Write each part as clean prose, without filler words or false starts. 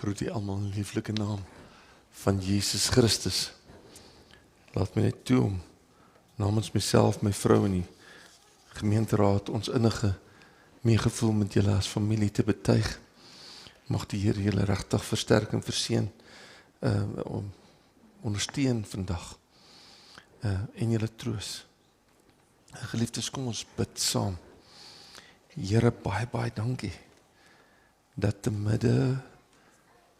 groet die almal in die lieflike naam van Jesus Christus. Laat my net toe om namens myself, my vrou en die gemeenteraad ons innige meegevoel met julle as familie te betuig. Mag die Here julle regtig versterk en verseën, ondersteun vandag en julle troos. Geliefdes, kom ons bid saam. Here, baie dankie dat te midde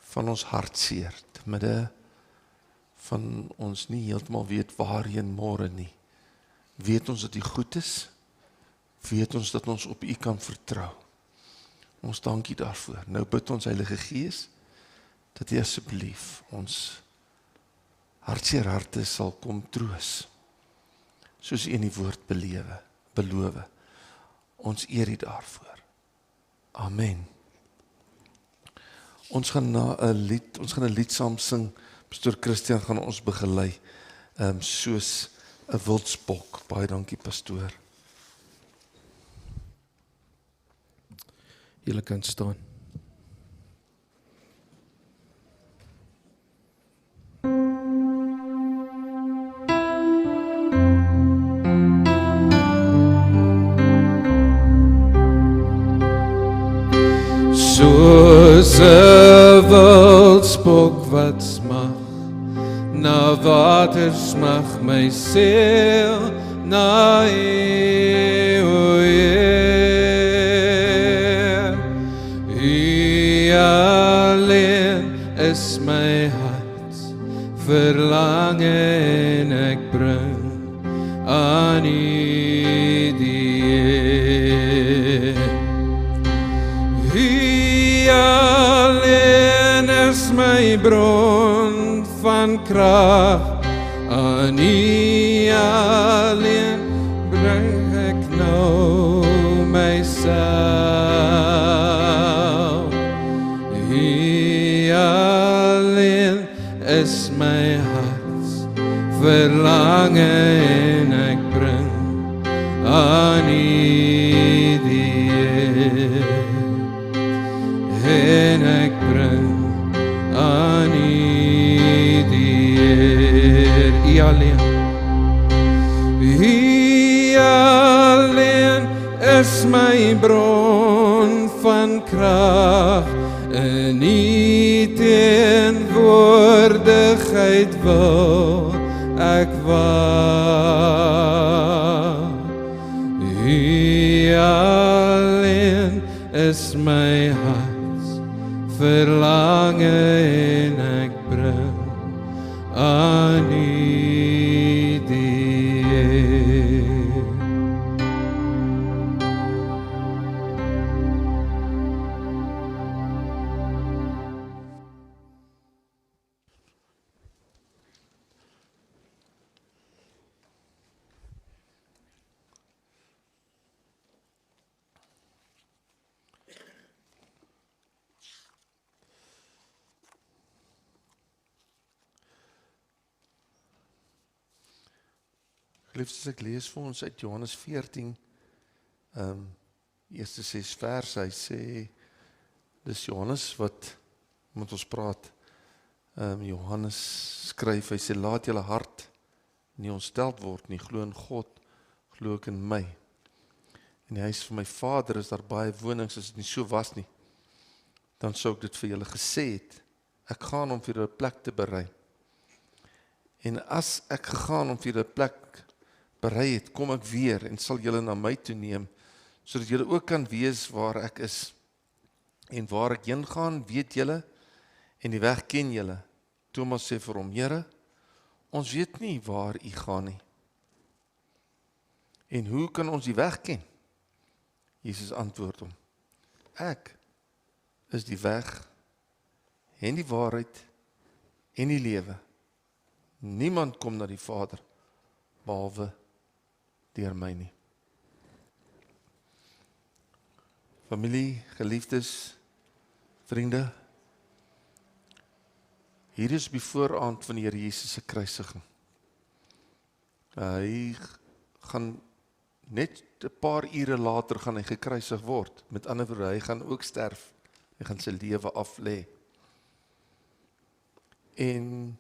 van ons hartseer, te midde van ons nie heeltemal weet waarheen môre nie, weet ons dat U goed is, weet ons dat ons op U kan vertrou. Ons dankie daarvoor. Nou bid ons Heilige Gees, dat U asseblief ons hartseer harte sal kom troos, soos U in die woord beloof. Ons eer U daarvoor. Amen. Ons gaan 'n lied saam sing. Pastoor Christian gaan ons begelei, soos 'n wildsbok. Baie dankie, pastoor. Julle kan staan. Soos 'n wildsbok wat smag, na water smag my siel, na U, o Heer. U alleen is my hart, verlang en ek bring aan U die eer. U alleen is my bron van krag, aan U alleen bring ek nou myself. U alleen is my hart, verlang en ek bring aan U die eer. En ek bring aan U die eer. U alleen. U alleen is my bron van krag, in U teenwoordigheid wil ek wag. U alleen is my hart, verlang en ek bring aan U die eer. Geliefdes, ek lees vir ons uit Johannes 14, eerste 6 verse. Hy sê, dis Johannes wat met ons praat. Johannes skryf, hy sê, laat julle hart nie ontsteld word nie, glo in God, glo ook in my. In die huis van my Vader is daar baie wonings, as dit nie so was nie, dan sou ek dit vir julle gesê het. Ek gaan om vir julle 'n plek te berei. En as ek gegaan om vir julle 'n plek berei het, kom ek weer en sal julle na my toe neem, sodat julle ook kan wees waar ek is. En waar ek heen gaan, weet julle, en die weg ken julle. Thomas sê vir hom, Here, ons weet nie waar U gaan nie. En hoe kan ons die weg ken? Jesus antwoord hom, ek is die weg en die waarheid en die lewe. Niemand kom na die Vader behalwe deur my nie. Familie, geliefdes, vriende, hier is die vooraand van die Here Jesus se kruisiging. Hy gaan net 'n paar ure later gaan hy gekruisig word. Met ander woorde, hy gaan ook sterf. Hy gaan sy lewe af lê. En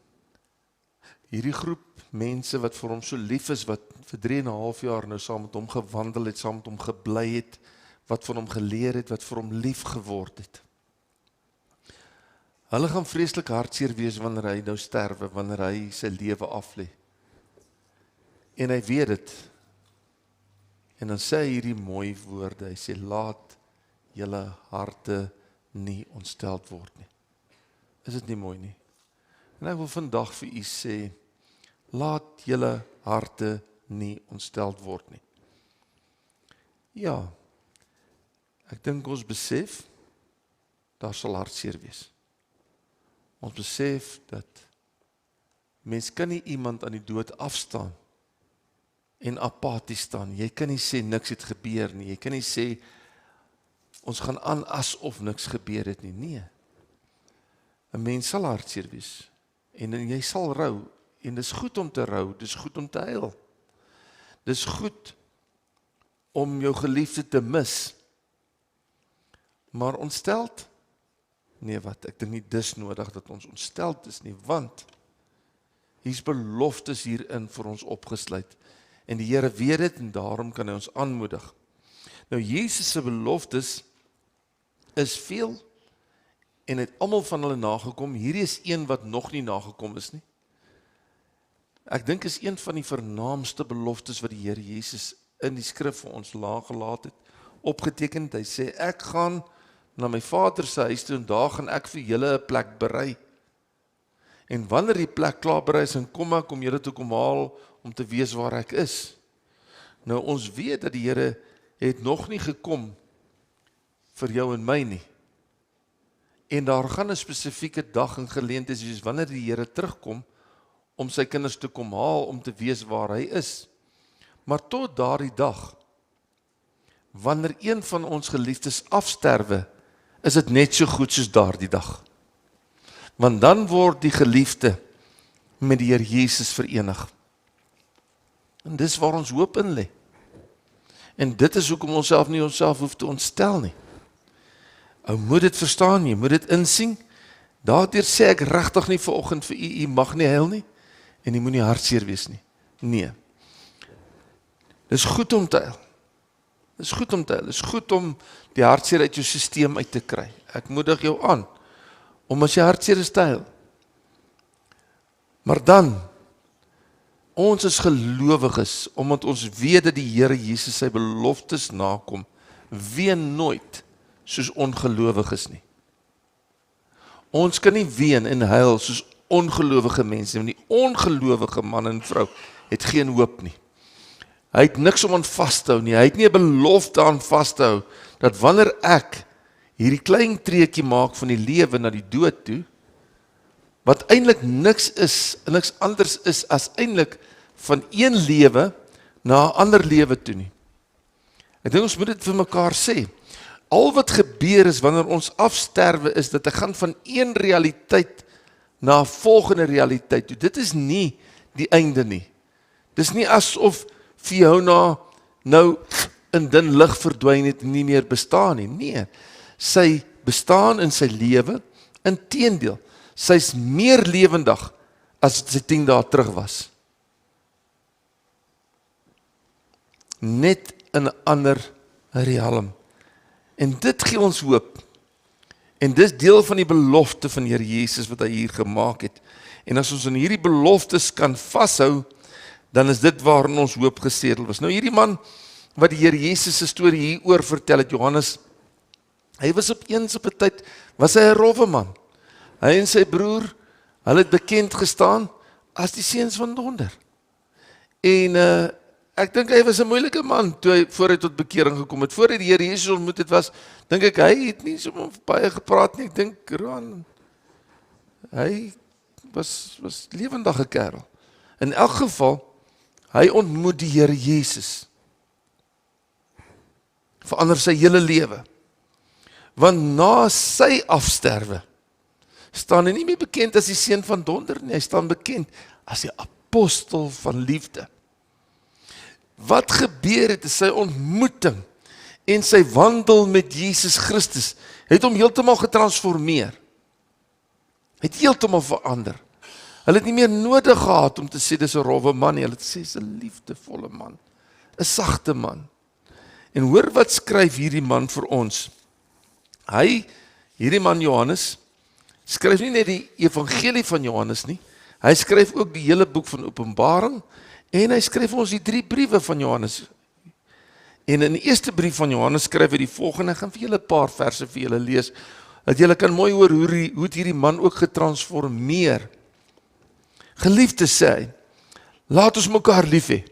hierdie groep mense wat vir hom so lief is, wat vir 3,5 jaar nou saam met hom gewandel het, saam met hom gebly het, wat van hom geleer het, wat vir hom lief geword het. Hulle gaan vreeslik hartseer wees wanneer hy nou sterwe, wanneer hy sy lewe aflê. En hy weet dit. En dan sê hy hierdie mooi woorde, hy sê, laat julle harte nie ontsteld word nie. Is dit nie mooi nie? En ek wil vandag vir u sê, laat julle harte nie ontsteld word nie. Ja, ek dink ons besef, daar sal hartseer wees. Ons besef dat mens kan nie iemand aan die dood afstaan en apaties staan. Jy kan nie sê niks het gebeur nie. Jy kan nie sê ons gaan aan asof niks gebeur het nie. Nee. 'n Mens sal hartseer wees en jy sal rou en dis goed om te rou, dis goed om te huil. Dis goed om jou geliefde te mis. Maar ontsteld? Nee, wat? Ek dink nie dis nodig dat ons ontsteld is nie, want hier's beloftes hierin vir ons opgesluit. En die Here weet dit en daarom kan hy ons aanmoedig. Nou Jesus se beloftes is veel en het almal van hulle nagekom. Hierdie is een wat nog nie nagekom is nie. Ek dink is een van die vernaamste beloftes wat die Here Jesus in die skrif vir ons gelaat het, opgeteken het. Hy sê, ek gaan na my Vader se huis toe en daar gaan ek vir julle 'n plek berei. En wanneer die plek klaar berei is, dan kom ek om julle toe kom haal om te weet waar ek is. Nou ons weet dat die Here het nog nie gekom vir jou en my nie. En daar gaan 'n spesifieke dag en geleentheid wees wanneer die Here terugkom om sy kinders te kom haal om te weet waar hy is. Maar tot daardie dag, wanneer een van ons geliefdes afsterwe, is dit net so goed soos daardie dag. Want dan word die geliefde met die Here Jesus verenig. En dis waar ons hoop in lê. En dit is hoekom ons self nie onsself hoef te ontstel nie. Ou moet dit verstaan, jy moet dit insien. Daardeur sê ek regtig nie vanoggend vir u mag nie huil nie en jy moet nie hartseer wees nie. Nee. Dis goed om te huil. Dis goed om te huil. Dis goed om die hartseer uit jou sisteem uit te kry. Ek moedig jou aan om as jy hartseer is te huil. Maar dan, ons is gelowiges, omdat ons weet dat die Here Jesus sy beloftes nakom, ween nooit soos ongelowiges nie. Ons kan nie ween en huil soos ongelowige mense, want die ongelowige man en vrou het geen hoop nie. Hy het niks om aan vas te hou nie, hy het nie 'n belofte aan vas te hou, dat wanneer ek hierdie klein treetjie maak van die lewe na die dood toe, wat eintlik niks is, en niks anders is as eintlik van een lewe na 'n ander lewe toe nie. Ek dink ons moet dit vir mekaar sê. Al wat gebeur is wanneer ons afsterwe is dat ek gaan van een realiteit na 'n volgende realiteit toe. Dit is nie die einde nie. Dis nie asof Fiona nou in dun lig verdwyn het en nie meer bestaan nie. Nee, sy bestaan in sy lewe, inteendeel, sy's meer lewendig as sy 10 dae terug was. Net in 'n ander realm. En dit gee ons hoop. En dis deel van die belofte van Here Jesus wat hy hier gemaak het. En as ons in hierdie beloftes kan vashou, dan is dit waarin ons hoop gesedel was. Nou hierdie man wat die Here Jesus se storie hier oor vertel het, Johannes, hy was op 'n tyd, was hy 'n rowwe man. Hy en sy broer, hulle het bekend gestaan as die seuns van donder. En ek dink hy was 'n moeilike man voor hy tot bekering gekom het. Voor hy die Here Jesus ontmoet het was, dink ek hy het nie so baie gepraat nie. Ek dink hy was lewendige kerel. In elk geval, hy ontmoet die Here Jesus. Verander sy hele lewe. Want na sy afsterwe, staan hy nie meer bekend as die seun van donder nie, hy staan bekend as die apostel van liefde. Wat gebeur het is sy ontmoeting en sy wandel met Jesus Christus het hom heeltemal getransformeer. Het heeltemal verander. Hulle het nie meer nodig gehad om te sê, dis 'n rowwe man nie. Hulle het gesê, dis 'n liefdevolle man. 'n Sagte man. En hoor wat skryf hierdie man vir ons. Hierdie man Johannes, skryf nie net die evangelie van Johannes nie, hy skryf ook die hele boek van Openbaring, en hy skryf ons die 3 briewe van Johannes. En in die eerste brief van Johannes skryf hy die volgende, ek gaan vir julle 'n paar verse vir julle lees, dat julle kan mooi hoor hoe het hierdie man ook getransformeer. Geliefdes, sê hy, laat ons mekaar lief hê.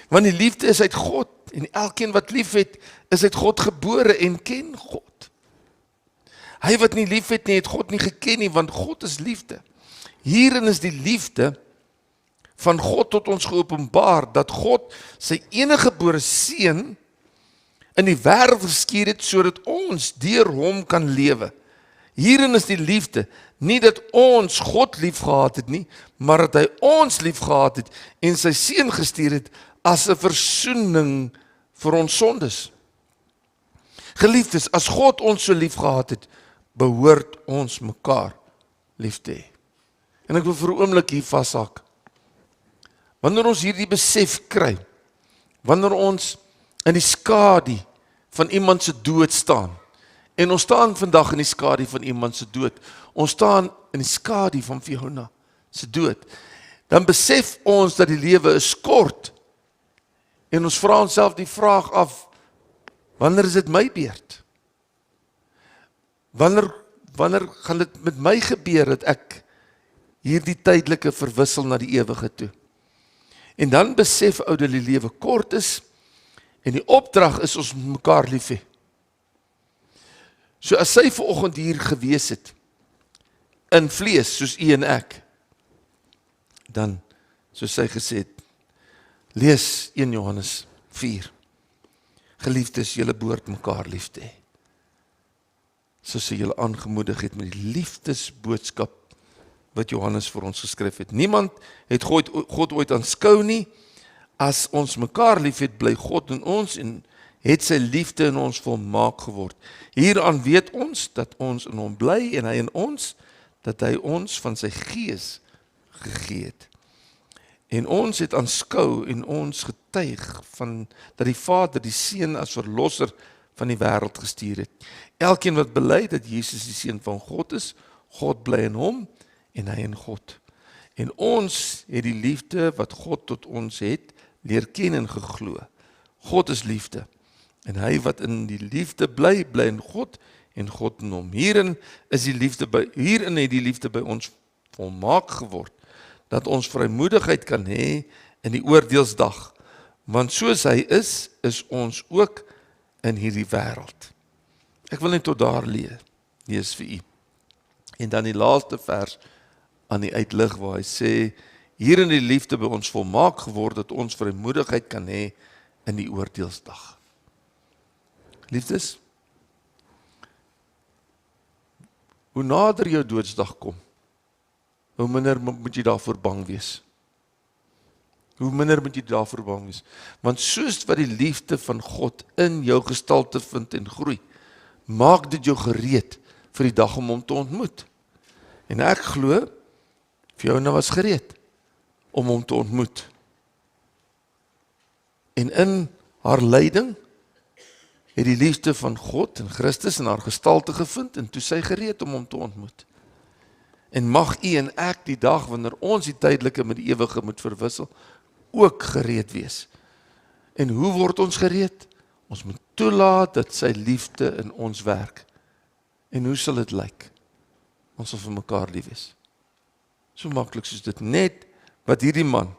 Want die liefde is uit God, en elkeen wat lief het, is uit God gebore en ken God. Hy wat nie lief het nie, het God nie geken nie, want God is liefde. Hierin is die liefde van God tot ons geopenbaar, dat God sy enige gebore seun in die wêreld gestuur het, sodat ons deur hom kan lewe. Hierin is die liefde, nie dat ons God lief gehad het nie, maar dat hy ons lief gehad het, en sy seun gestuur het, as 'n versoening vir ons sondes. Geliefdes, as God ons so lief gehad het, behoort ons mekaar lief te hê. En ek wil vir 'n oomblik hier vashak. Wanneer ons hierdie besef kry, wanneer ons in die skadu van iemand se dood staan, en ons staan vandag in die skadu van iemand se dood, ons staan in die skadu van Fiona se dood, dan besef ons dat die lewe is kort, en ons vra onsself die vraag af, wanneer is dit my beurt? Wanneer gaan dit met my gebeur, dat ek hierdie tydelike verwissel na die ewige toe? En dan besef ou dat die lewe kort is, en die opdrag is ons mekaar lief hê. So as sy vanoggend hier gewees het, in vlees, soos u en ek, dan, soos sy gesê het, lees 1 Johannes 4, geliefdes, julle behoort mekaar lief te hê. Soos sy julle aangemoedig het met die liefdesboodskap, wat Johannes vir ons geskryf het. Niemand het God ooit aanskou nie, as ons mekaar lief het, bly God in ons, en het sy liefde in ons volmaak geword. Hieraan weet ons, dat ons in hom bly, en hy in ons, dat hy ons van sy gees gegee het. En ons het aanskou, en ons getuig, dat die Vader die Seun as verlosser van die wêreld gestuur het. Elkeen wat bely dat Jesus die Seun van God is, God bly in hom, en hy in God. En ons het die liefde wat God tot ons het, leer ken en geglo. God is liefde, en hy wat in die liefde bly, bly in God, en God in hom. Hierin het die liefde by ons volmaak geword, dat ons vrymoedigheid kan hê in die oordeelsdag, want soos hy is ons ook in hierdie wêreld. Ek wil net tot daar lees vir u. En dan die laaste vers aan die uitlig waar hy sê, hierin die liefde by ons volmaak geword, dat ons vrymoedigheid kan hê in die oordeelsdag. Liefdes, hoe nader jou doodsdag kom, hoe minder moet jy daarvoor bang wees. Want soos wat die liefde van God in jou gestalte vind en groei, maak dit jou gereed vir die dag om hom te ontmoet. En ek glo, Fiona was gereed om hom te ontmoet. En in haar lyding het die liefde van God en Christus in haar gestalte gevind, en toe sy gereed om hom te ontmoet. En mag u en ek die dag, wanneer ons die tydelike met die ewige moet verwissel, ook gereed wees. En hoe word ons gereed? Ons moet toelaat dat sy liefde in ons werk. En hoe sal dit lyk? Ons sal vir mekaar lief wees. So maklik soos dit, net wat hierdie man,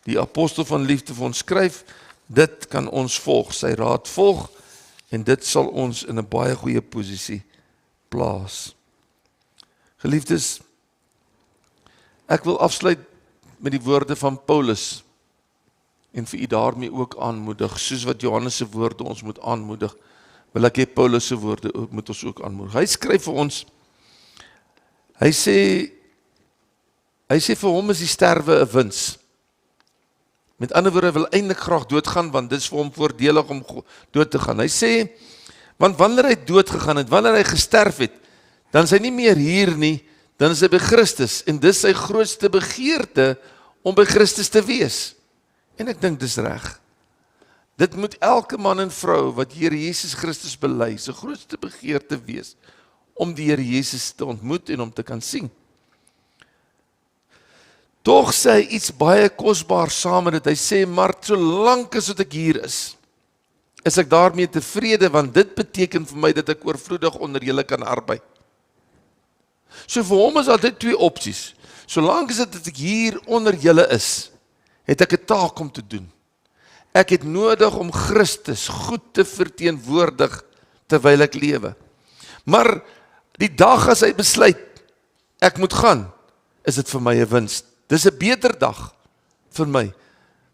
die apostel van liefde vir ons skryf, dit kan ons volg, sy raad volg, en dit sal ons in 'n baie goeie posisie plaas. Geliefdes, ek wil afsluit met die woorde van Paulus, en vir u daarmee ook aanmoedig, soos wat Johannes se woorde ons moet aanmoedig, wil ek hê Paulus se woorde moet ons ook aanmoedig. Hy skryf vir ons, hy sê vir hom is die sterwe 'n wins. Met ander woorde, hy wil eintlik graag doodgaan, want dit is vir hom voordelig om dood te gaan. Hy sê, want wanneer hy dood gegaan het, wanneer hy gesterf het, dan is hy nie meer hier nie, dan is hy by Christus, en dis sy grootste begeerte, om by Christus te wees. En ek dink dis reg. Dit moet elke man en vrou, wat Here Jesus Christus bely, sy grootste begeerte wees, om die Here Jesus te ontmoet, en om te kan sien. Tog sê hy iets baie kosbaar saam met dit, hy sê, maar solank as wat ek hier is ek daarmee tevrede, want dit beteken vir my, dat ek oorvloedig onder julle kan arbei. So vir hom is altyd twee opsies, solank as dat ek hier onder julle is, het ek 'n taak om te doen. Ek het nodig om Christus goed te verteenwoordig, terwyl ek lewe. Maar die dag as hy besluit, ek moet gaan, is dit vir my 'n wins. Dis 'n beter dag vir my,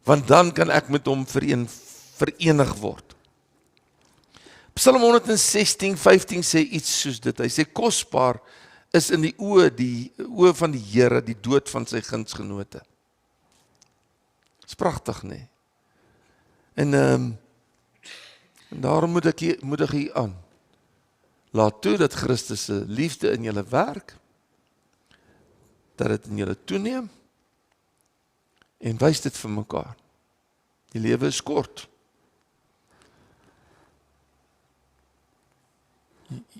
want dan kan ek met hom verenig word. Psalm 116:15 sê iets soos dit, hy sê, kosbaar is in die oë van die Here, die dood van sy gunsgenote. Dis pragtig, nee. En daarom moedig hy aan. Laat toe dat Christus se liefde in julle werk, dat dit in julle toeneem, en wys dit vir mekaar. Die lewe is kort.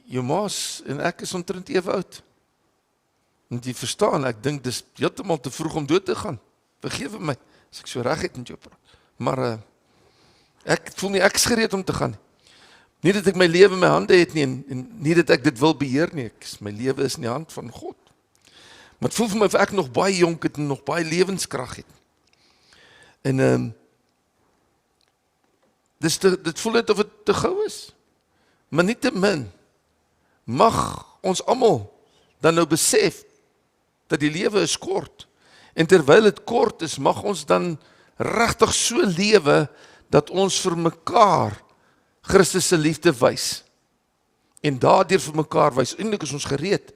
Jou maas en ek is omtrent ewe oud. Want jy verstaan, ek dink dis heeltemal te vroeg om dood te gaan. Vergewe my, as ek so reg het met jou praat. Maar ek voel nie, ek is gereed om te gaan. Nie dat ek my lewe in my hande het nie, en nie dat ek dit wil beheer nie, my lewe is in die hand van God. Maar het voel vir my of ek nog baie jonk het, en nog baie lewenskrag het. En dit voel net of het te gou is. Maar nie te min, mag ons almal dan nou besef, dat die lewe is kort, en terwyl het kort is, mag ons dan regtig so lewe, dat ons vir mekaar Christus se liefde wys, en daardeur vir mekaar wys, eintlik is ons gereed,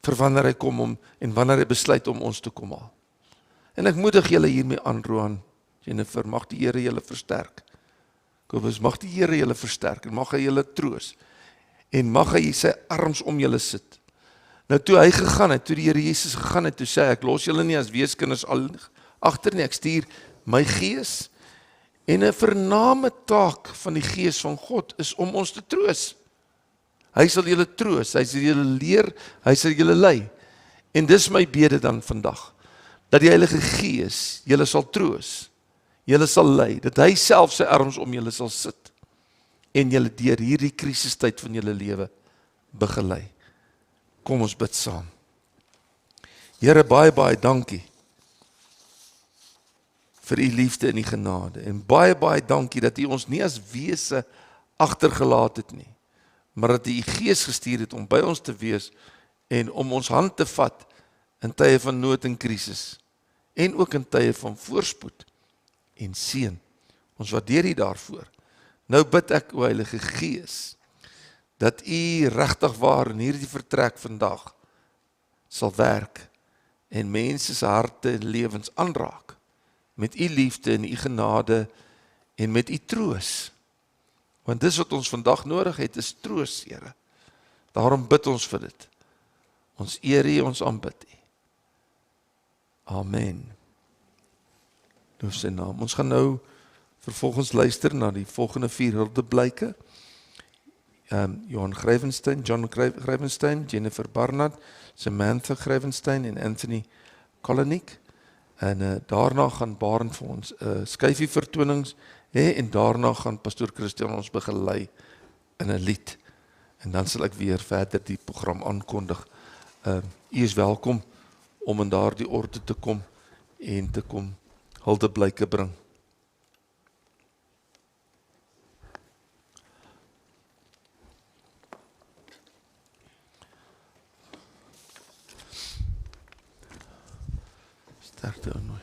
vir wanneer hy kom en wanneer hy besluit om ons te kom haal. En ek moedig julle hiermee aan, Roan, Jennifer, mag die Here julle versterk. Kobus, mag die Here julle versterk, en mag hy julle troos, en mag hy sy arms om julle sit. Nou toe hy gegaan het, toe die Here Jesus gegaan het, toe sê hy, ek los julle nie as weeskinders al agter nie, ek stuur my gees, en 'n vername taak van die gees van God is om ons te troos. Hy sal julle troos, hy sal julle leer, hy sal julle lei. En dis my bede dan vandag, dat die Heilige Gees julle sal troos, julle sal lei, dat hy self sy arms om julle sal sit, en julle deur hierdie krisistyd van julle lewe begelei. Kom ons bid saam. Here, baie, baie dankie vir u liefde en u genade, en baie, baie dankie dat u ons nie as wese agtergelaat het nie, maar dat u u Gees gestuur het om by ons te wees, en om ons hand te vat in tye van nood en krisis, en ook in tye van voorspoed en seën. Ons waardeer u daarvoor. Nou bid ek, o Heilige Gees, dat u regtig waar in hierdie vertrek vandag sal werk, en mense se harte en lewens aanraak, met u liefde en u genade, en met u troos. Want dis wat ons vandag nodig het, is troos, Here. Daarom bid ons vir dit. Ons eer u, ons aanbid u. Amen. Loof sy naam. Ons gaan nou vervolgens luister na die volgende 4 huldeblyke. Johan Gryvenstein, John Gryvenstein, Jennifer Barnard, Samantha Gryvenstein en Anthony Koloniek. En daarna gaan Barend vir ons skyfie vertonings hê, en daarna gaan Pastoor Christian ons begelei in 'n lied. En dan sal ek weer verder die program aankondig. U is welkom om in daardie orde te kom en te kom huldeblyke bring. Sterkte aan my.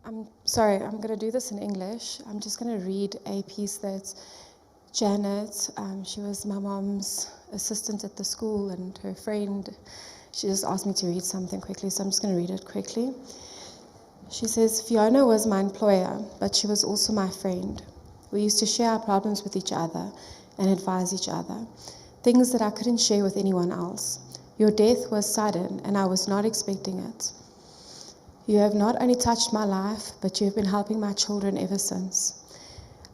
I'm sorry, I'm going to do this in English. I'm just going to read a piece that Janet, she was my mom's assistant at the school, and her friend, she just asked me to read something quickly, so I'm just going to read it quickly. She says, Fiona was my employer, but she was also my friend. We used to share our problems with each other and advise each other, things that I couldn't share with anyone else. Your death was sudden, and I was not expecting it. You have not only touched my life, but you have been helping my children ever since.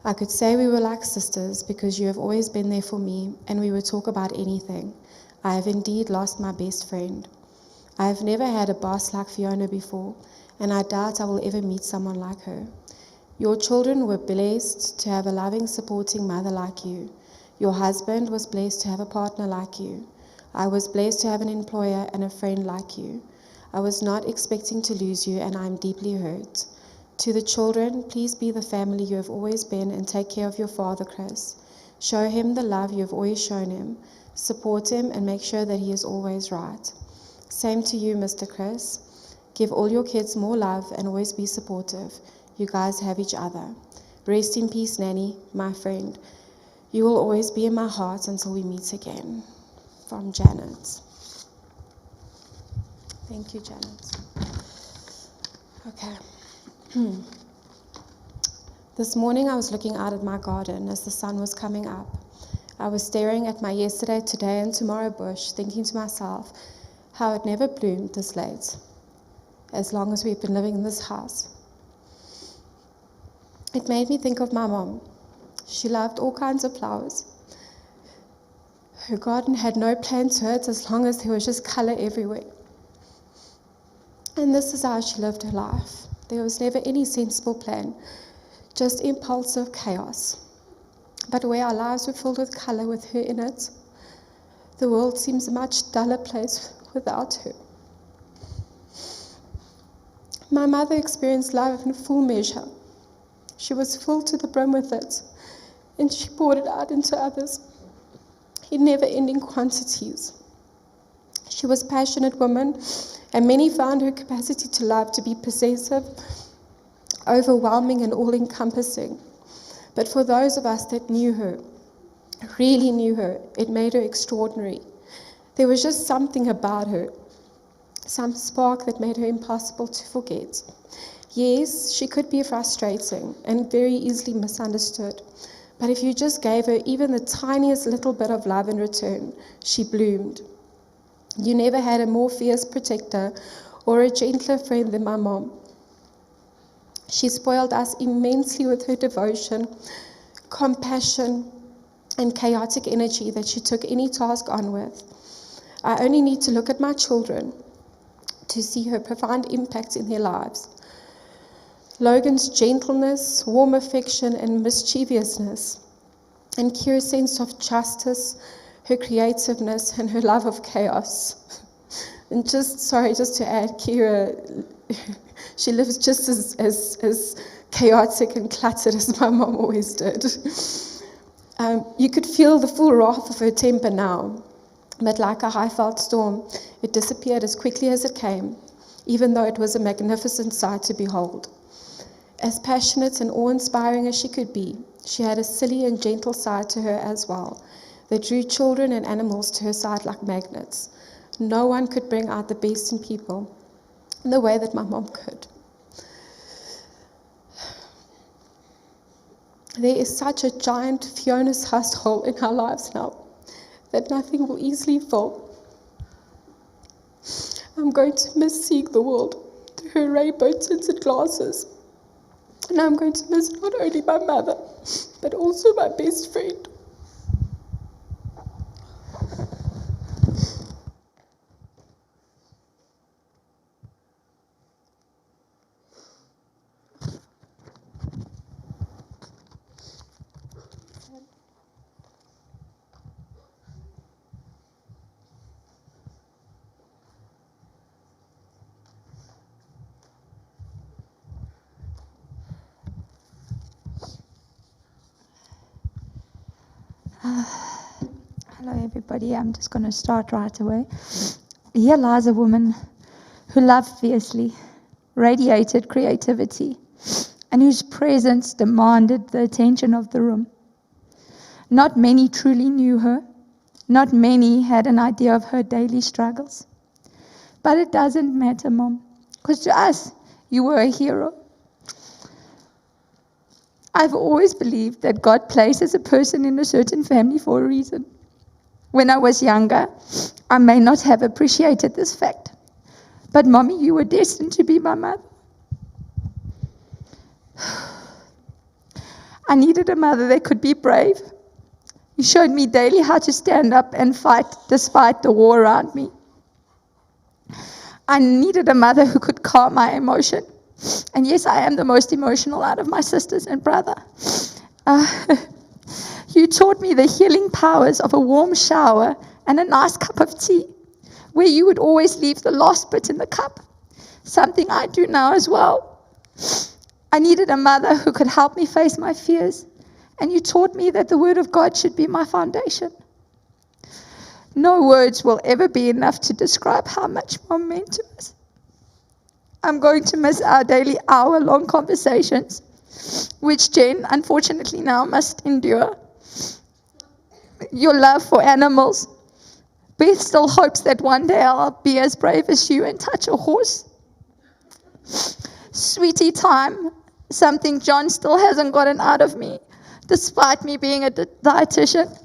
I could say we were like sisters because you have always been there for me, and we would talk about anything. I have indeed lost my best friend. I have never had a boss like Fiona before, and I doubt I will ever meet someone like her. Your children were blessed to have a loving, supporting mother like you. Your husband was blessed to have a partner like you. I was blessed to have an employer and a friend like you. I was not expecting to lose you, and I am deeply hurt. To the children, please be the family you have always been and take care of your father, Chris. Show him the love you have always shown him. Support him and make sure that he is always right. Same to you, Mr. Chris. Give all your kids more love and always be supportive. You guys have each other. Rest in peace, Nanny, my friend. You will always be in my heart until we meet again. From Janet. Thank you, Janet. Okay. This morning I was looking out at my garden as the sun was coming up. I was staring at my yesterday, today and tomorrow bush, thinking to myself how it never bloomed this late, as long as we've been living in this house. It made me think of my mom. She loved all kinds of flowers. Her garden had no plan to it as long as there was just color everywhere. And this is how she lived her life. There was never any sensible plan, just impulsive chaos. But where our lives were filled with color with her in it, the world seems a much duller place without her. My mother experienced love in full measure. She was full to the brim with it, and she poured it out into others in never-ending quantities. She was a passionate woman, and many found her capacity to love to be possessive, overwhelming, and all-encompassing. But for those of us that knew her, really knew her, it made her extraordinary. There was just something about her, some spark that made her impossible to forget. Yes, she could be frustrating and very easily misunderstood, but if you just gave her even the tiniest little bit of love in return, she bloomed. You never had a more fierce protector or a gentler friend than my mom. She spoiled us immensely with her devotion, compassion, and chaotic energy that she took any task on with. I only need to look at my children to see her profound impact in their lives. Logan's gentleness, warm affection, and mischievousness, and Kira's sense of justice, her creativeness, and her love of chaos. And just to add, Kira, she lives just as chaotic and cluttered as my mom always did. You could feel the full wrath of her temper now, but like a high-felt storm, it disappeared as quickly as it came, even though it was a magnificent sight to behold. As passionate and awe-inspiring as she could be, she had a silly and gentle side to her as well, that drew children and animals to her side like magnets. No one could bring out the best in people in the way that my mom could. There is such a giant Fiona-sized hole in our lives now that nothing will easily fill. I'm going to miss seeing the world through her rainbow-tinted glasses. And I'm going to miss not only my mother, but also my best friend. Hello everybody, I'm just going to start right away. Here lies a woman who loved fiercely, radiated creativity, and whose presence demanded the attention of the room. Not many truly knew her, not many had an idea of her daily struggles. But it doesn't matter, Mom, because to us, You were a hero. I've always believed that God places a person in a certain family for a reason. When I was younger, I may not have appreciated this fact. But Mommy, you were destined to be my mother. I needed a mother that could be brave. You showed me daily how to stand up and fight despite the war around me. I needed a mother who could calm my emotion. And yes, I am the most emotional out of my sisters and brother. You taught me the healing powers of a warm shower and a nice cup of tea, where you would always leave the last bit in the cup, something I do now as well. I needed a mother who could help me face my fears, and you taught me that the Word of God should be my foundation. No words will ever be enough to describe how much Mom meant to us. I'm going to miss our daily hour-long conversations, which Jen, unfortunately now, must endure. Your love for animals. Beth still hopes that one day I'll be as brave as you and touch a horse. Sweetie time, something John still hasn't gotten out of me, despite me being a dietitian.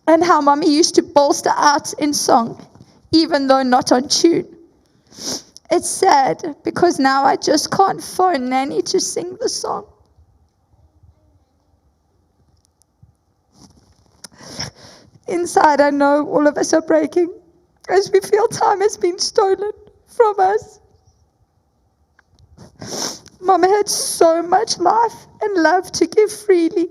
And how Mommy used to bolster out in song, even though not on tune. It's sad, because now I just can't phone Nanny to sing the song. Inside, I know all of us are breaking, as we feel time has been stolen from us. Mama had so much life and love to give freely.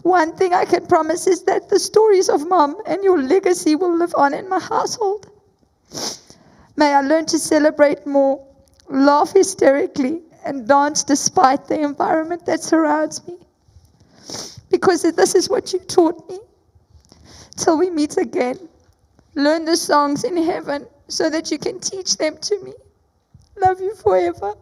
One thing I can promise is that the stories of Mom and your legacy will live on in my household. May I learn to celebrate more, laugh hysterically, and dance despite the environment that surrounds me. Because this is what you taught me. Till we meet again, learn the songs in heaven so that you can teach them to me. Love you forever.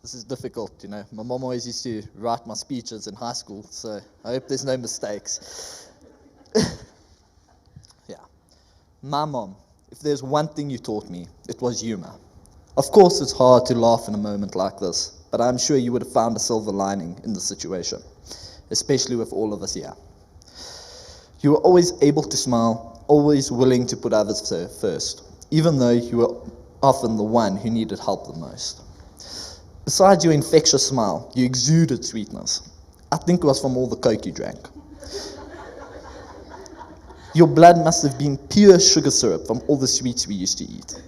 This is difficult, you know. My mom always used to write my speeches in high school, so I hope there's no mistakes. Yeah. My mom, if there's one thing you taught me, it was humor. Of course, it's hard to laugh in a moment like this, but I'm sure you would have found a silver lining in the situation, especially with all of us here. You were always able to smile, always willing to put others first, even though you were often the one who needed help the most. Besides your infectious smile, you exuded sweetness. I think it was from all the Coke you drank. Your blood must have been pure sugar syrup from all the sweets we used to eat.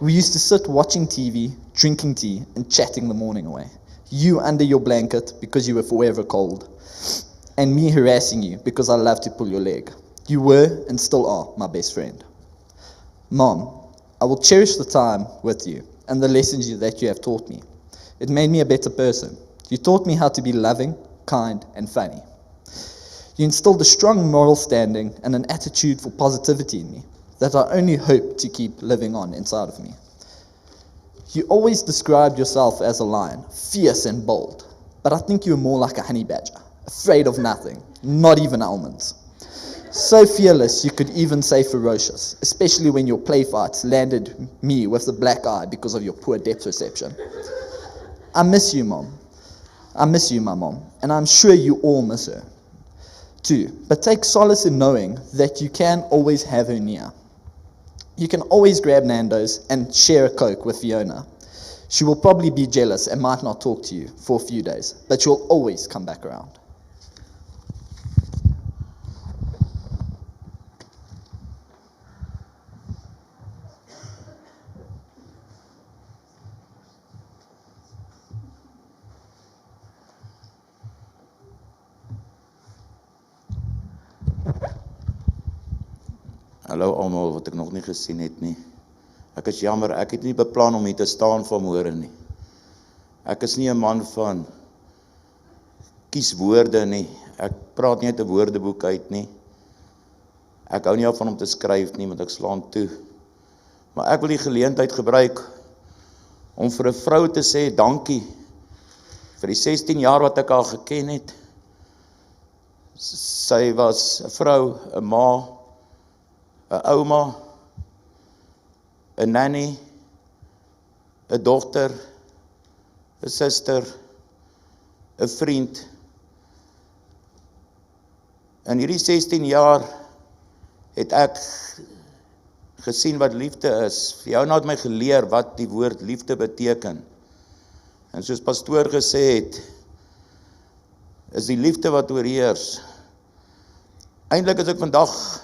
We used to sit watching TV, drinking tea, and chatting the morning away. You under your blanket because you were forever cold, and me harassing you because I loved to pull your leg. You were and still are my best friend. Mom, I will cherish the time with you and the lessons that you have taught me. It made me a better person. You taught me how to be loving, kind, and funny. You instilled a strong moral standing and an attitude for positivity in me that I only hope to keep living on inside of me. You always described yourself as a lion, fierce and bold, but I think you were more like a honey badger, afraid of nothing, not even almonds. So fearless you could even say ferocious, especially when your play fights landed me with the black eye because of your poor depth perception. I miss you, Mom. I miss you, my mom, and I'm sure you all miss her too. But take solace in knowing that you can always have her near. You can always grab Nando's and share a Coke with Fiona. She will probably be jealous and might not talk to you for a few days, but she'll always come back around. Hallo almal wat ek nog nie gesien het nie. Ek is jammer, ek het nie beplan om hier te staan vanmôre nie. Ek is nie 'n man van kies woorde nie. Ek praat nie uit 'n woordeboek uit nie. Ek hou nie af van om te skryf nie, want ek slaan toe. Maar ek wil die geleentheid gebruik om vir 'n vrou te sê dankie vir die 16 jaar wat ek haar geken het. Sy was 'n vrou, 'n ma, 'n ouma, 'n nanny, 'n dogter, 'n suster, 'n vriend. In hierdie 16 jaar het ek gesien wat liefde is. Fiona het my geleer wat die woord liefde beteken. En soos pastoor gesê het, is die liefde wat oorheers. Eintlik is ek vandag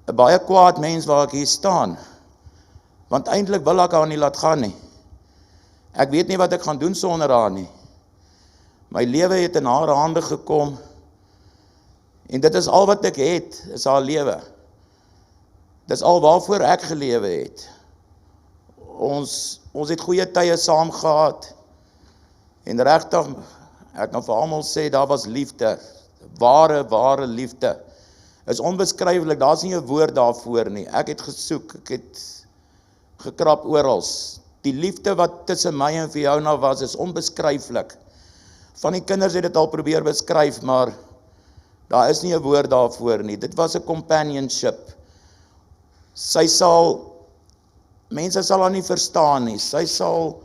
'n baie kwaad mens waar ek hier staan. Want eintlik wil ek haar nie laat gaan nie. Ek weet nie wat ek gaan doen sonder haar nie. My lewe het in haar hande gekom. En dit is al wat ek het, is haar lewe. Dis al waarvoor ek gelewe het. Ons het goeie tye saam gehad. En regtig, ek kan vir almal sê, daar was liefde. Ware liefde. Is onbeskryflik, daar's nie 'n woord daarvoor nie. Ek het gesoek, ek het gekrap orals. Die liefde wat tussen my en Fiona was, is onbeskryflik. Van die kinders het dit al probeer beskryf, maar daar is nie 'n woord daarvoor nie. Dit was 'n companionship. Mense sal haar nie verstaan nie. Sy sal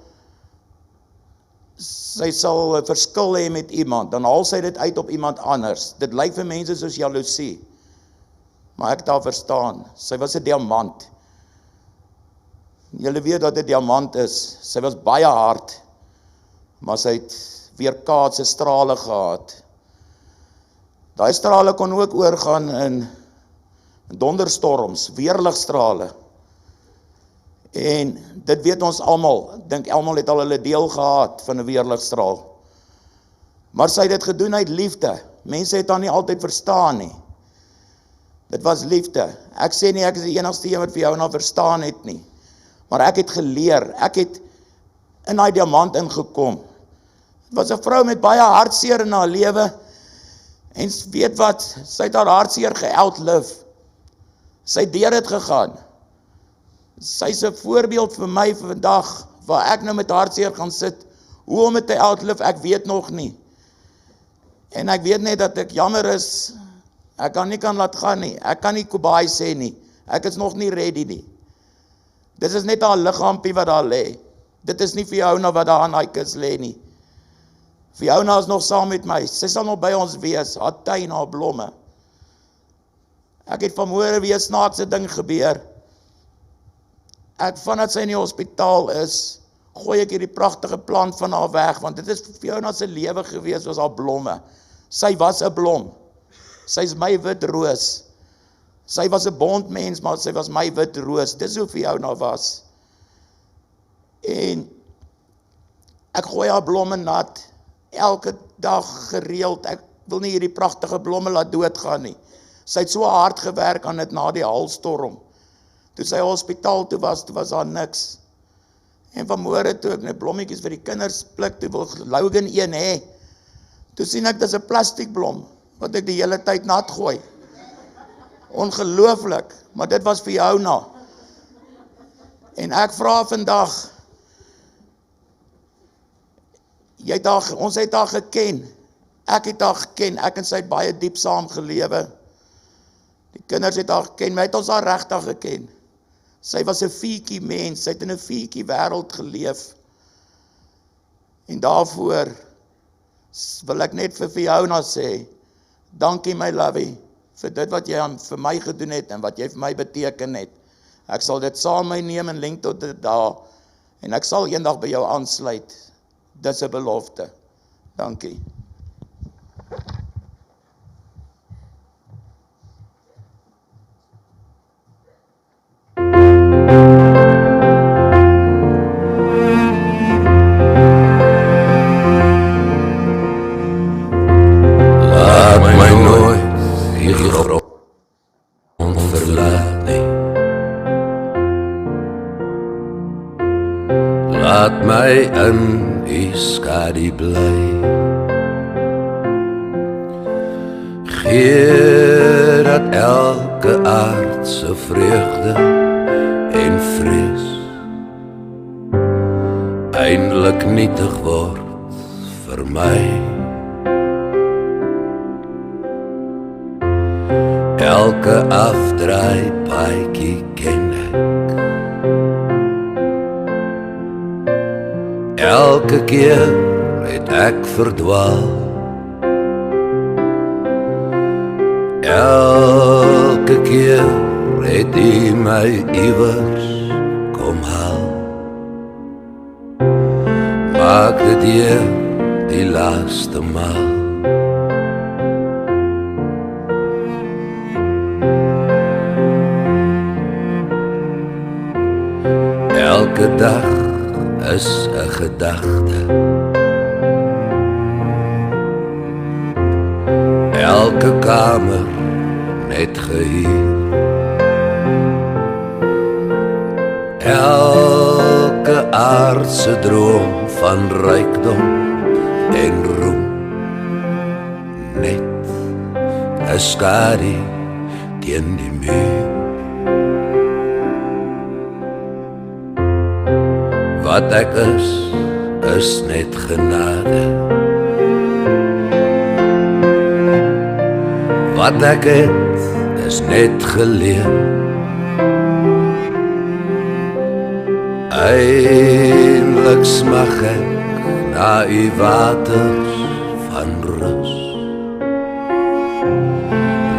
'n verskil hê met iemand, dan haal sy dit uit op iemand anders. Dit lyk vir mense soos jaloesie. Maar ek het haar verstaan. Sy was 'n diamant. Julle weet wat 'n diamant is. Sy was baie hard, maar sy het weerkaatse strale gehad. Daai strale kon ook oorgaan in donderstorms, weerligstrale. En dit weet ons almal. Ek dink almal het al hulle deel gehad van 'n weerligstraal. Maar sy het dit gedoen uit liefde. Mense het haar nie altyd verstaan nie. Dit was liefde. Ek sê nie ek is die enigste een wat vir jou nou verstaan het nie. Maar ek het geleer. Ek het in daai diamant ingekom. Dit was 'n vrou met baie hartseer in haar lewe. En weet wat, sy het haar hartseer ge-outlive. Sy het deur dit gegaan. Sy is 'n voorbeeld vir my vandag, waar ek nou met hartseer gaan sit. Hoe om dit te outlive, ek weet nog nie. En ek weet net dat ek jammer is, ek kan nie laat gaan nie. Ek kan nie Kobai sê nie. Ek is nog nie ready nie. Dit is net haar liggaampie wat daar lê. Dit is nie Fiona wat daar aan hy kus lê nie. Fiona is nog saam met my. Sy sal nog by ons wees, haar tuin, haar blomme. Ek het vanmôre weer snaakse ding gebeur. Vandat sy in die hospitaal is, gooi ek hierdie pragtige plant van haar weg, want dit is Fiona se lewe gewees, was haar blomme. Sy was 'n blom. Sy is my wit roos. Sy was 'n bondmens, maar sy was my wit roos. Dis hoe Fiona was. En ek gooi haar blomme nat, elke dag gereeld. Ek wil nie hierdie pragtige blomme laat doodgaan nie. Sy het so hard gewerk aan dit na die haalstorm. Toe sy hospitaal toe was daar niks. En vanmôre toe ek net blommetjies vir die kinders pluk, toe wil Logan een hê. Toe sien ek dis 'n plastiekblom wat ek die hele tyd nat gooi. Ongelooflik, maar dit was vir jou na. En ek vra vandag, ons het haar geken. Ek het haar geken, ek en sy het baie diep saam gelewe. Die kinders het haar geken, maar het ons haar regtig geken. Sy was 'n fiekie mens, sy het in 'n fiekie wêreld geleef. En daarvoor wil ek net vir Fiona sê, dankie my lovey, vir dit wat jy vir my gedoen het, en wat jy vir my beteken het. Ek sal dit saam my neem en leng tot dit daar, en ek sal eendag by jou aansluit. Dis 'n belofte. Dankie. Laat my nooit die grond verlaat Laat my in u skadu bly. Gee dat elke aardse vreugde en vrees eindelik nietig word vir my. Elke afdraai paadjie ken ek. Elke keer het ek verdwaal. Elke keer het u my iewers kom haal. Maak dit hier die laaste maal. Elke dag is 'n gedagte. Elke kamer net gehuur. Elke aardse droom van rykdom en roem. Net 'n skadu teen die muur. Wat ek is net genade. Wat ek het, is net geleer. Eindelijk smag ek na u waters van rus.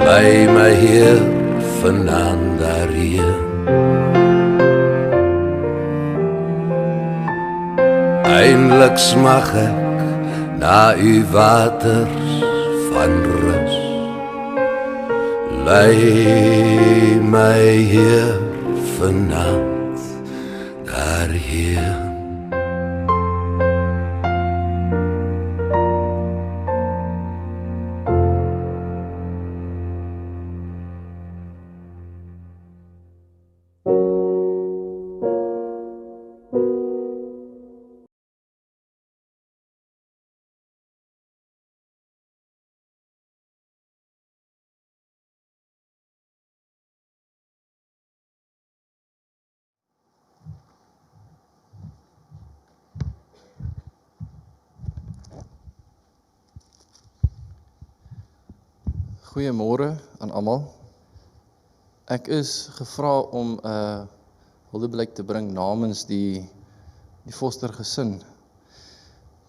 Lei my hier vanaand daarheen. Eindelijk smag ek na u waters van rus. Lei my hier vanaand daarheen. Goeiemôre aan almal. Ek is gevra om 'n huldeblyk te bring namens die Foster gesin.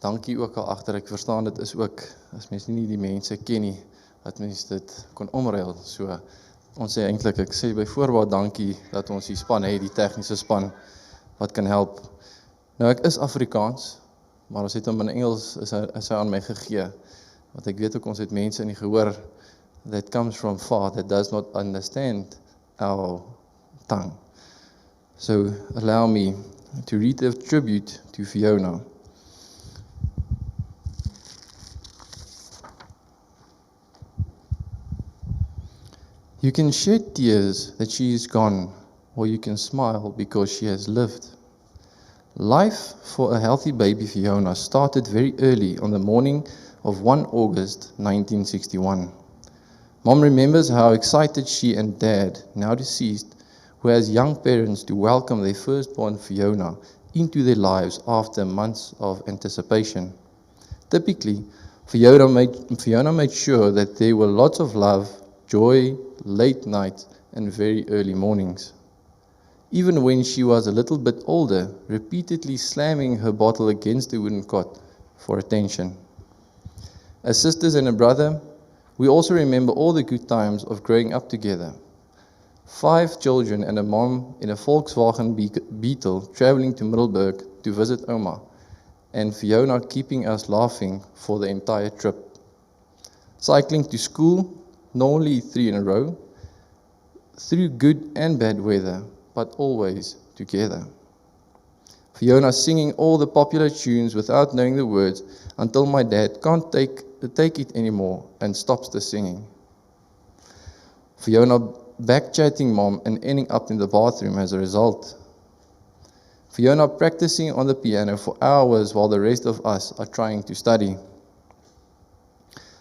Dankie ook al agter. Ek verstaan dit is ook as mens nie die mense ken nie, dat mens dit kon omruil. So ons sê eintlik, ek sê by voorbaat dankie dat ons die span het, die tegniese span wat kan help. Nou ek is Afrikaans, maar ons het hom in Engels is hy aan my gegee. Want ek weet ook ons het mense in die gehoor that comes from far that does not understand our tongue. So allow me to read a tribute to Fiona. You can shed tears that she is gone, or you can smile because she has lived. Life for a healthy baby Fiona started very early on the morning of 1 August 1961. Mom remembers how excited she and Dad, now deceased, were as young parents to welcome their firstborn Fiona into their lives after months of anticipation. Typically, Fiona made sure that there were lots of love, joy, late nights, and very early mornings. Even when she was a little bit older, repeatedly slamming her bottle against the wooden cot for attention. As sisters and a brother, we also remember all the good times of growing up together. 5 children and a mom in a Volkswagen Beetle traveling to Middelburg to visit Oma, and Fiona keeping us laughing for the entire trip. Cycling to school, normally 3 in a row, through good and bad weather, but always together. Fiona singing all the popular tunes without knowing the words until my dad can't take it anymore and stops the singing. Fiona back-chatting mom and ending up in the bathroom as a result. Fiona practicing on the piano for hours while the rest of us are trying to study.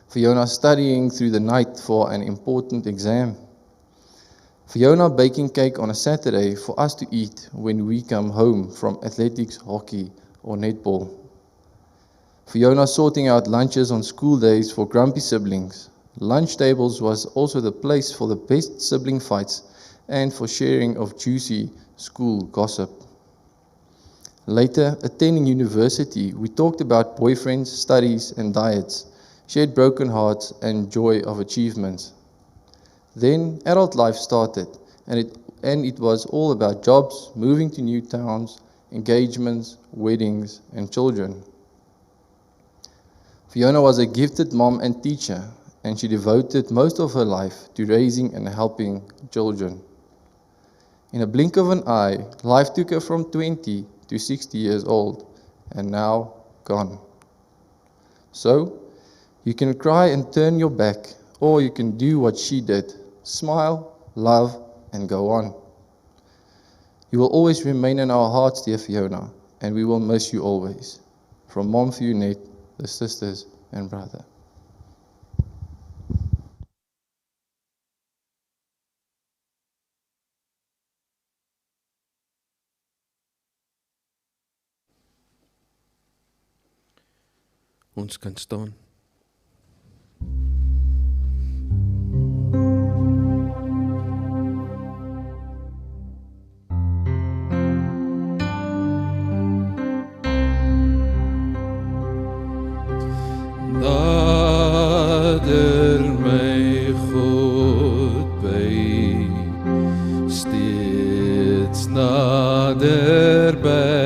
Fiona studying through the night for an important exam. Fiona baking cake on a Saturday for us to eat when we come home from athletics, hockey, or netball. Fiona sorting out lunches on school days for grumpy siblings. Lunch tables was also the place for the best sibling fights and for sharing of juicy school gossip. Later, attending university, we talked about boyfriends, studies, and diets, shared broken hearts and joy of achievements. Then adult life started, and it was all about jobs, moving to new towns, engagements, weddings, and children. Fiona was a gifted mom and teacher, and she devoted most of her life to raising and helping children. In a blink of an eye, life took her from 20 to 60 years old, and now gone. So, you can cry and turn your back, or you can do what she did, smile, love, and go on. You will always remain in our hearts, dear Fiona, and we will miss you always. From Mom Fionette, the sisters and brother. Ons kan staan. Nader my God by, steeds nader by.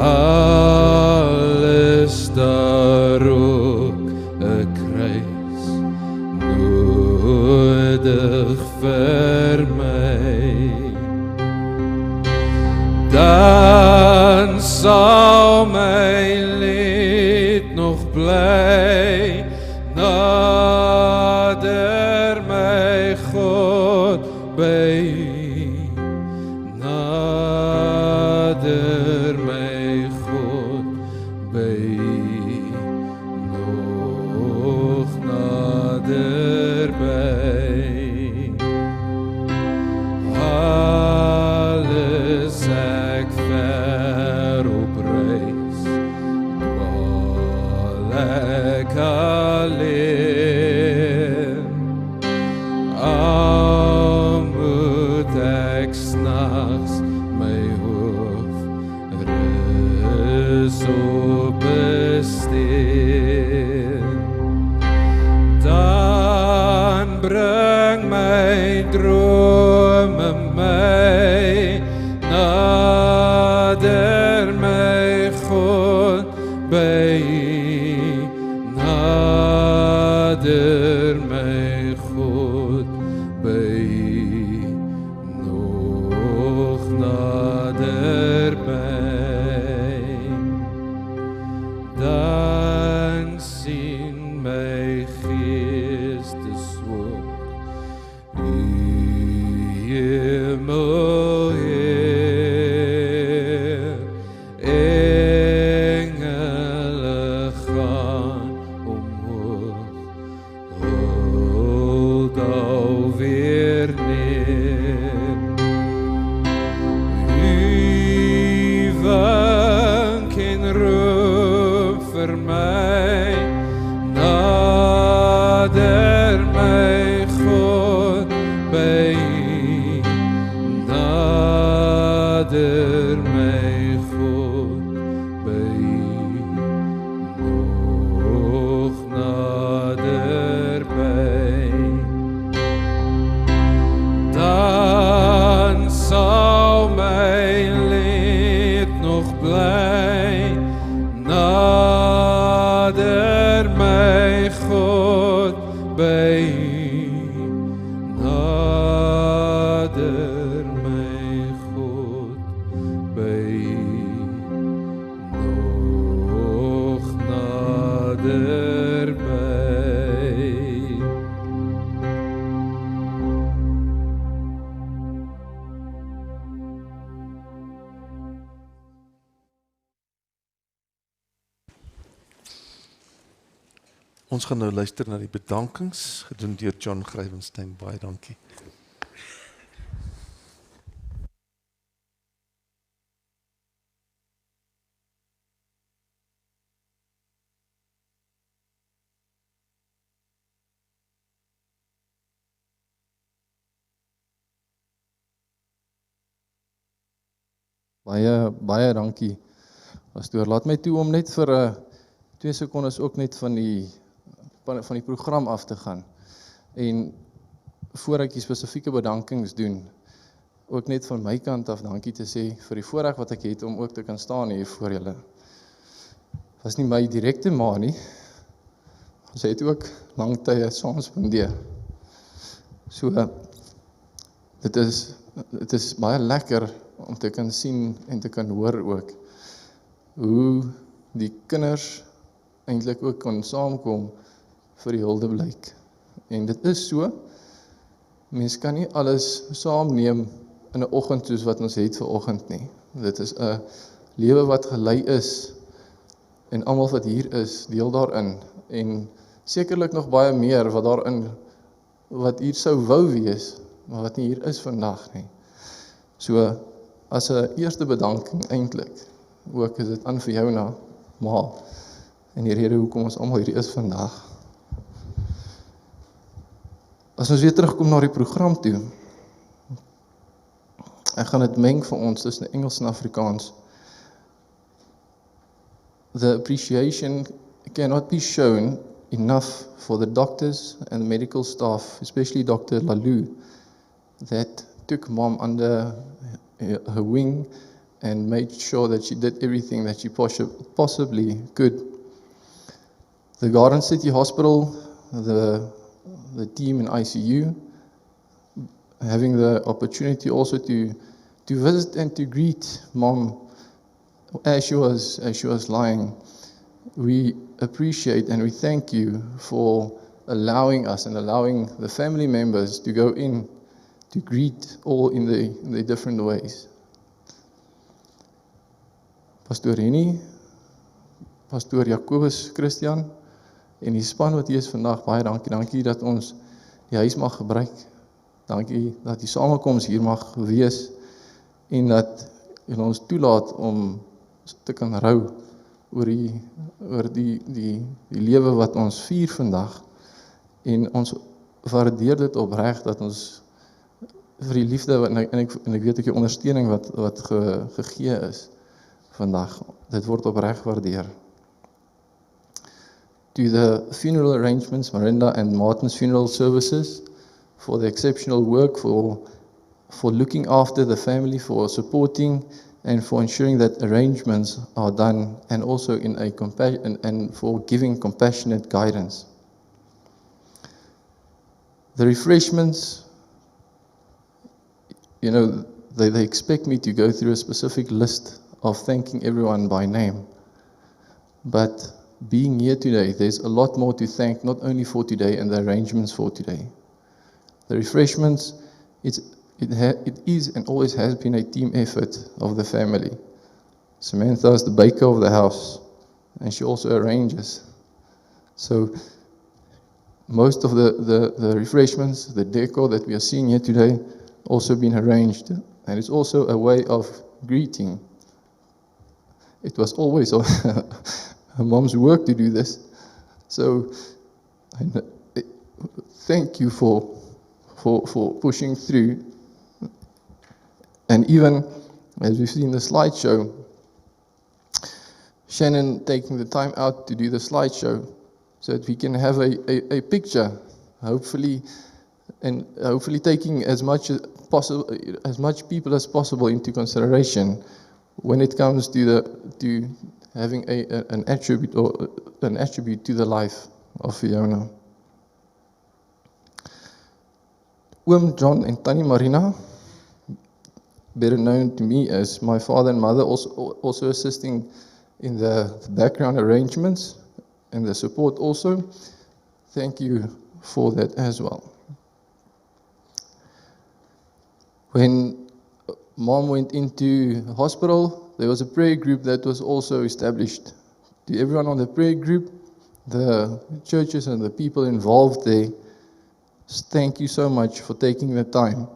Alles daar ook 'n kruis nodig vir my. Dan sal my lied nog bly nader my God by, nader my God by, nog nader by. Alles ek ver op reis, dwaal ek alleen. Al moet ek s'nags my hoof rus op 'n steen. Dan bring my drome my nader my God by, nader my God by, nog nader by. Dan sien my geesteswoord hemel Heer, engele gaan omhoog, huld alweer neer. U wank en roep vir my, nader my God by, nader my God by, nog nader by. Dan sal my lied nog bly nader my God by, nader my God by, nog Ons gaan nou luister na die bedankings, gedoen deur John Grywenstein. Baie dankie. Baie dankie. Pastoor, laat my toe om net vir 2 sekondes ook net van die program af te gaan. En voor ek die spesifieke bedankings doen, ook net van my kant af dankie te sê vir die voorreg wat ek het om ook te kan staan hier voor julle. Was nie my direkte ma nie. Sy het ook lang tye saam spandeer. So, dit is baie lekker om te kan sien en te kan hoor ook hoe die kinders eintlik ook kan saamkom vir die huldeblyk. En dit is so, mens kan nie alles saamneem in 'n oggend soos wat ons het vir oggend nie. Dit is 'n lewe wat gelei is en almal wat hier is, deel daarin en sekerlik nog baie meer wat hier sou wou wees, maar wat nie hier is vandag nie. So, as 'n eerste bedanking eintlik, ook is dit aan Fiona, ma, en die rede hoekom ons almal hier is vandag. As ons weer terugkom na die program toe, ek gaan dit meng vir ons tussen Engels en Afrikaans. The appreciation cannot be shown enough for the doctors and the medical staff, especially Dr. Lalou, that took mom under her wing and made sure that she did everything that she possibly could. The Garden City Hospital, the team in ICU, having the opportunity also to visit and to greet mom as she was lying. We appreciate and we thank you for allowing us and allowing the family members to go in to greet all in the different ways. Pastoor Henny, Pastoor Jacobus Christian en die span wat hier is vandag, baie dankie. Dankie dat ons die huis mag gebruik. Dankie dat die samekoms hier mag wees en dat julle ons toelaat om te kan rou oor die lewe wat ons vier vandag. En ons waardeer dit opreg dat ons vir die liefde en ek weet ook die ondersteuning wat gegee is vandag. Dit word opreg waardeer. To the funeral arrangements, Marinda and Martin's funeral services, for the exceptional work, for looking after the family, for supporting and for ensuring that arrangements are done, and also in a and for giving compassionate guidance. The refreshments, you know, they expect me to go through a specific list of thanking everyone by name. But being here today, there's a lot more to thank, not only for today and the arrangements for today. The refreshments, it is and always has been a team effort of the family. Samantha is the baker of the house, and she also arranges. So most of the refreshments, the decor that we are seeing here today, also been arranged. And it's also a way of greeting. It was always her mom's work to do this. So thank you for pushing through. And even, as we've seen the slideshow, Shannon taking the time out to do the slideshow so that we can have a picture, hopefully taking as much people as possible into consideration when it comes to having an attribute to the life of Fiona. Oom John and Tannie Marina, better known to me as my father and mother, also assisting in the background arrangements and the support also. Thank you for that as well. When Mom went into hospital, there was a prayer group that was also established. To everyone on the prayer group, the churches and the people involved there, thank you so much for taking the time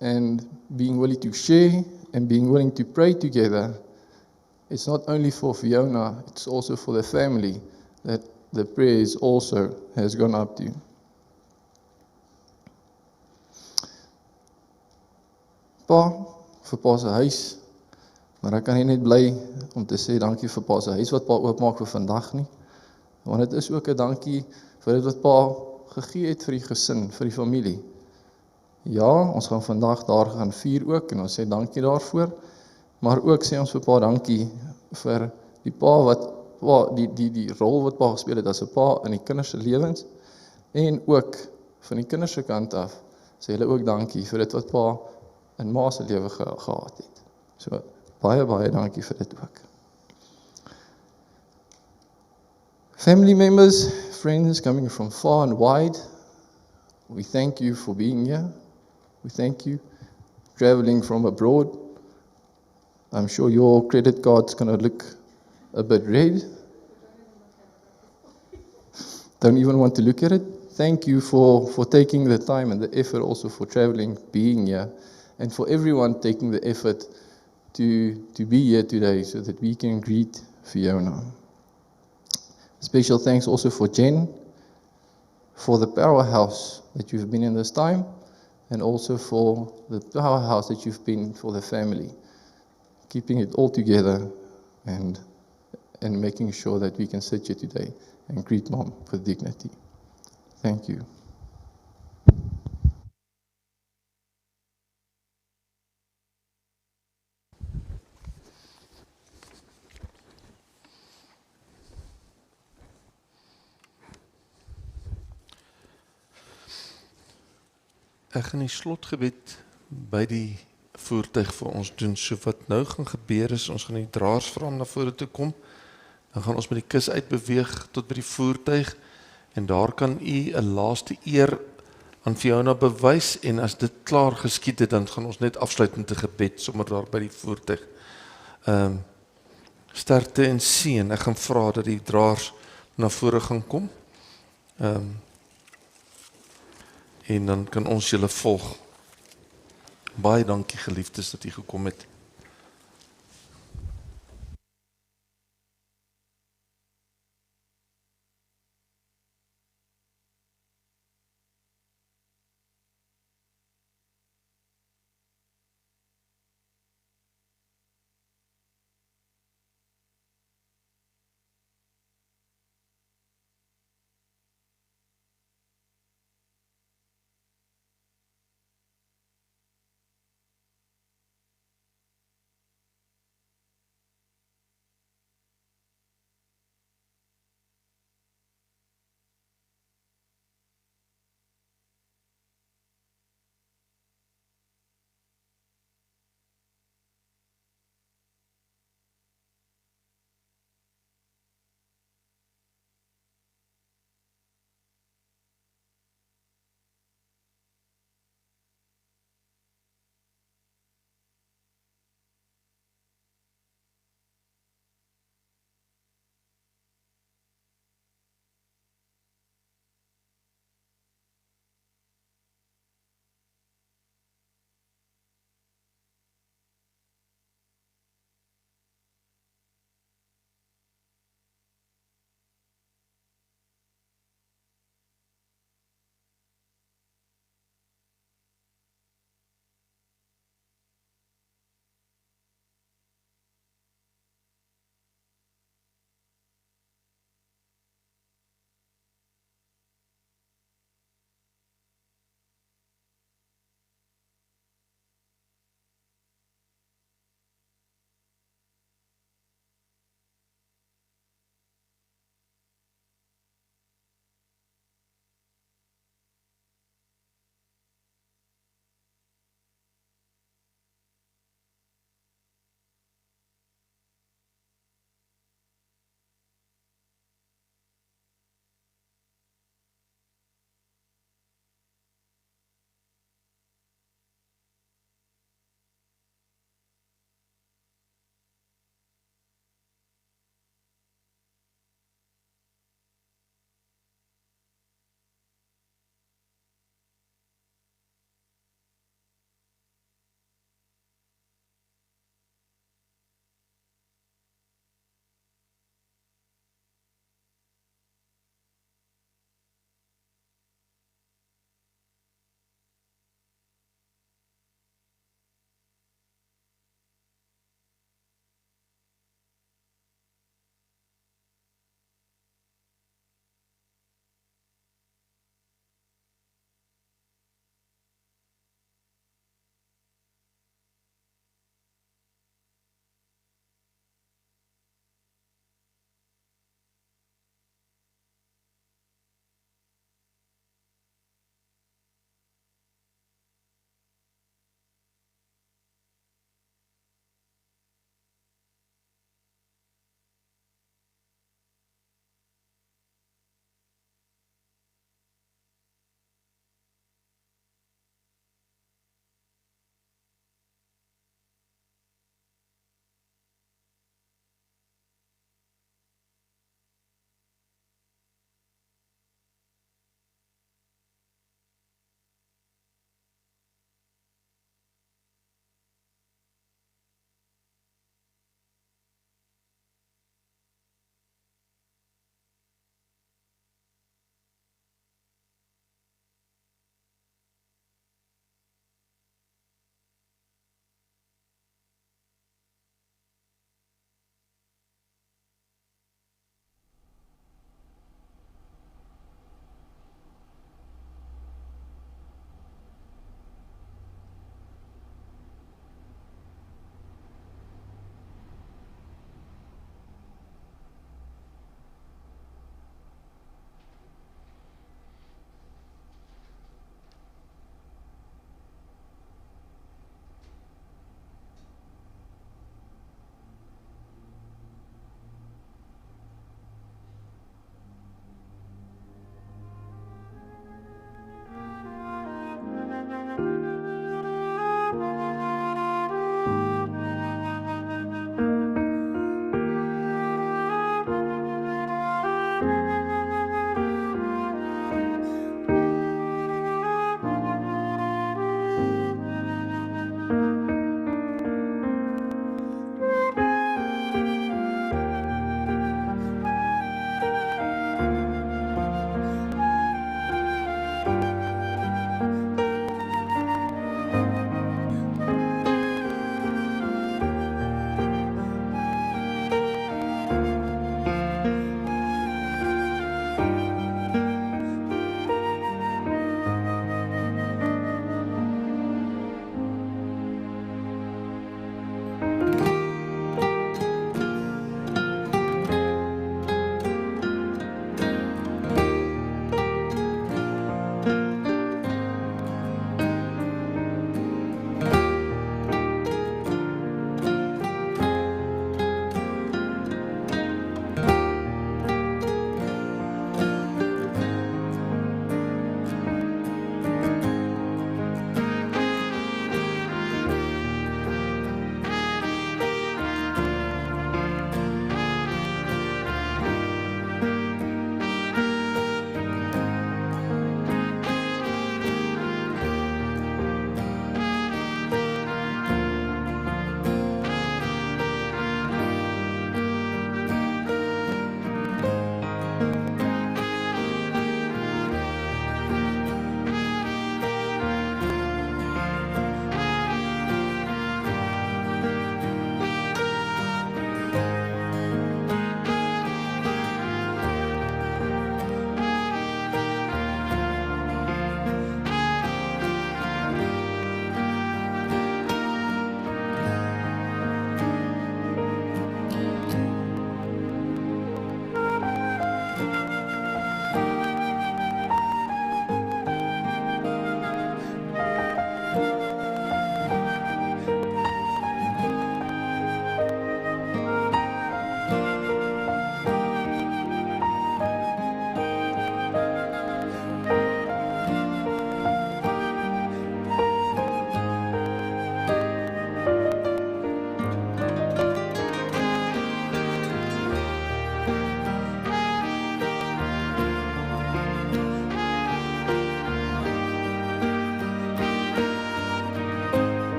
and being willing to share and being willing to pray together. It's not only for Fiona, it's also for the family that the Preez also has gone up to. Pa, vir pa se huis, maar ek kan nie net bly om te sê dankie vir pa se huis wat pa oopmaak vir vandag nie, want dit is ook 'n dankie vir dit wat pa gegee het vir die gesin, vir die familie. Ja, ons gaan vandag daar gaan vier ook en ons sê dankie daarvoor, maar ook sê ons vir pa dankie vir die pa wat die rol wat pa gespeel het as 'n pa in die kinders se lewens, en ook van die kinders se kant af sê hulle ook dankie vir dit wat pa in ma se lewe gehad het. So baie dankie vir dit ook. Family members, friends coming from far and wide, we thank you for being here. We thank you traveling from abroad. I'm sure your credit card's going to look a bit red. Don't even want to look at it. Thank you for taking the time and the effort also for traveling, being here, and for everyone taking the effort to be here today so that we can greet Fiona. Special thanks also for Jen, for the powerhouse that you've been in this time, and also for the powerhouse that you've been for the family, keeping it all together and making sure that we can sit here today and greet Mom with dignity. Thank you. Ek gaan die slotgebed by die voertuig vir ons doen. So wat nou gaan gebeur is, ons gaan die draers vra om na vore toe kom. Dan gaan ons met die kus uitbeweeg tot by die voertuig en daar kan u 'n laaste eer aan Fiona bewys en as dit klaar geskied het, dan gaan ons net afsluit met 'n gebed sommer daar by die voertuig. Sterkte en seën. Ek gaan vra dat die draers na vore gaan kom. En dan kan ons julle volg. Baie dankie geliefdes dat u gekom het.